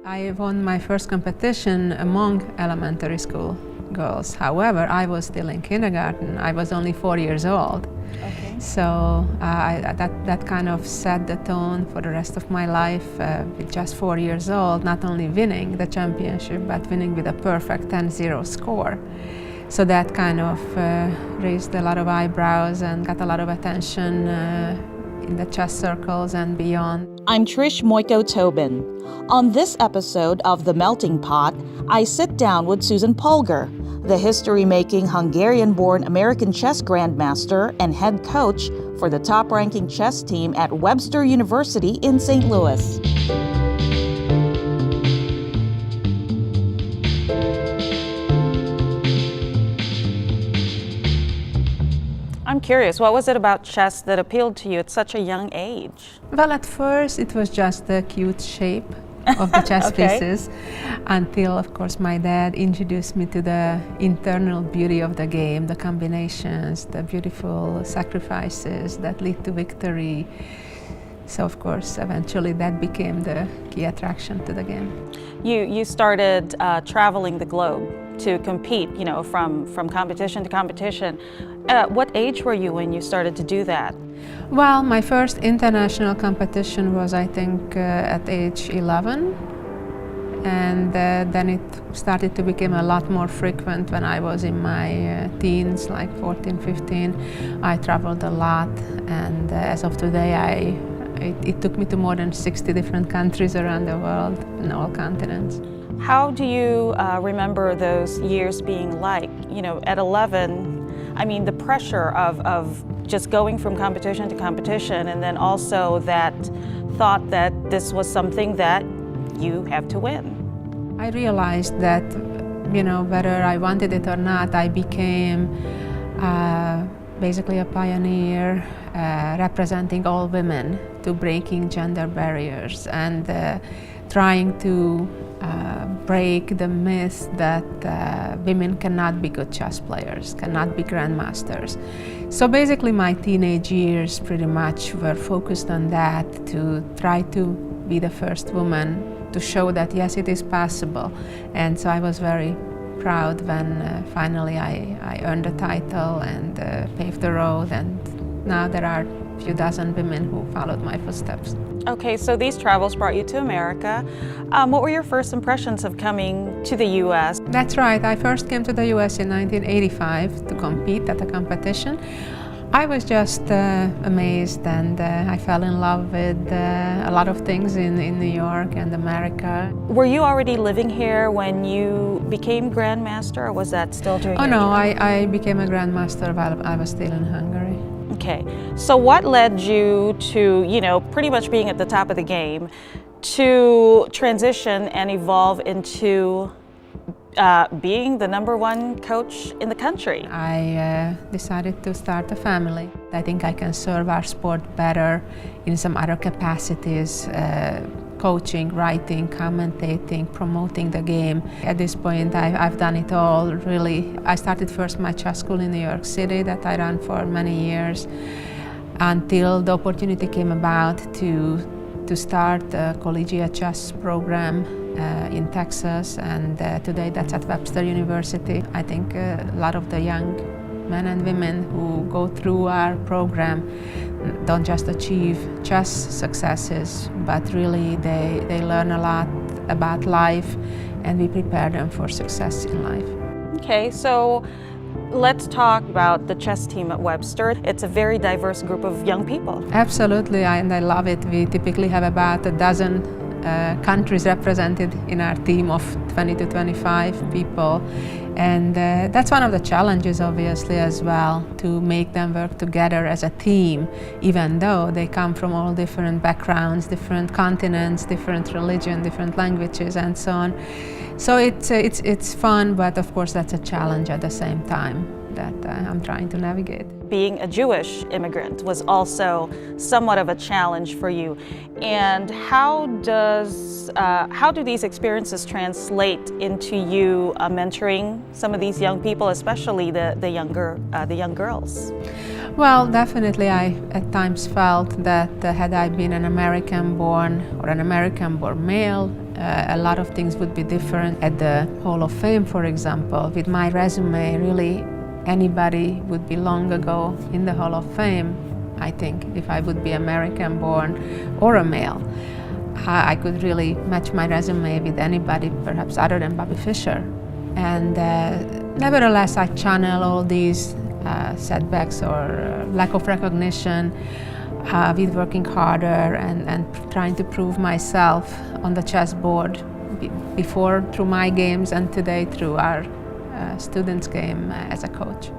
I won my first competition among elementary school girls. However, I was still in kindergarten. I was only 4 years old. Okay. So that kind of set the tone for the rest of my life. With just 4 years old, not only winning the championship, but winning with a perfect 10-0 score. So that kind of raised a lot of eyebrows and got a lot of attention in the chess circles and beyond. I'm Trish Moiko-Tobin. On this episode of The Melting Pot, I sit down with Susan Polgar, the history-making Hungarian-born American chess grandmaster and head coach for the top-ranking chess team at Webster University in St. Louis. I'm curious, what was it about chess that appealed to you at such a young age? Well, at first it was just the cute shape of the chess Okay. pieces, until, of course, my dad introduced me to the internal beauty of the game, the combinations, the beautiful sacrifices that lead to victory. So, of course, eventually that became the key attraction to the game. You started traveling the globe to compete, from competition to competition. What age were you when you started to do that? Well, my first international competition was, I think, at age 11. And then it started to become a lot more frequent when I was in my teens, like 14, 15. I traveled a lot, and as of today, it took me to more than 60 different countries around the world, in all continents. How do you remember those years being like? At 11, the pressure of just going from competition to competition, and then also that thought that this was something that you have to win. I realized that, whether I wanted it or not, I became basically a pioneer representing all women to breaking gender barriers and trying to break the myth that women cannot be good chess players, cannot be grandmasters. So basically my teenage years pretty much were focused on that, to try to be the first woman to show that yes, it is possible. And so I was very proud when finally I earned the title and paved the road, and now there are a few dozen women who followed my footsteps. Okay, so these travels brought you to America. What were your first impressions of coming to the U.S.? That's right. I first came to the U.S. in 1985 to compete at a competition. I was just amazed, and I fell in love with a lot of things in New York and America. Were you already living here when you became Grandmaster, or was that still during your no, trip? I became a Grandmaster while I was still in Hungary. Okay, so what led you to, pretty much being at the top of the game, to transition and evolve into being the #1 coach in the country? I decided to start a family. I think I can serve our sport better in some other capacities, coaching, writing, commentating, promoting the game. At this point, I've done it all, really. I started first my chess school in New York City that I ran for many years, until the opportunity came about to start a collegiate chess program in Texas, and today that's at Webster University. I think a lot of the young men and women who go through our program don't just achieve chess successes, but really they learn a lot about life, and we prepare them for success in life. Okay, so let's talk about the chess team at Webster. It's a very diverse group of young people. Absolutely, and I love it. We typically have about a dozen countries represented in our team of 20 to 25 people. And that's one of the challenges, obviously, as well, to make them work together as a team, even though they come from all different backgrounds, different continents, different religion, different languages, and so on. So it's fun, but of course that's a challenge at the same time that I'm trying to navigate. Being a Jewish immigrant was also somewhat of a challenge for you. And how do these experiences translate into you mentoring some of these young people, especially the young girls? Well, definitely I at times felt that had I been an American-born or an American-born male, a lot of things would be different. At the Hall of Fame, for example, with my resume, really anybody would be long ago in the Hall of Fame, I think, if I would be American-born or a male. I could really match my resume with anybody, perhaps other than Bobby Fischer. And nevertheless, I channel all these setbacks or lack of recognition with working harder and trying to prove myself on the chessboard before through my games and today through our students' game as a coach.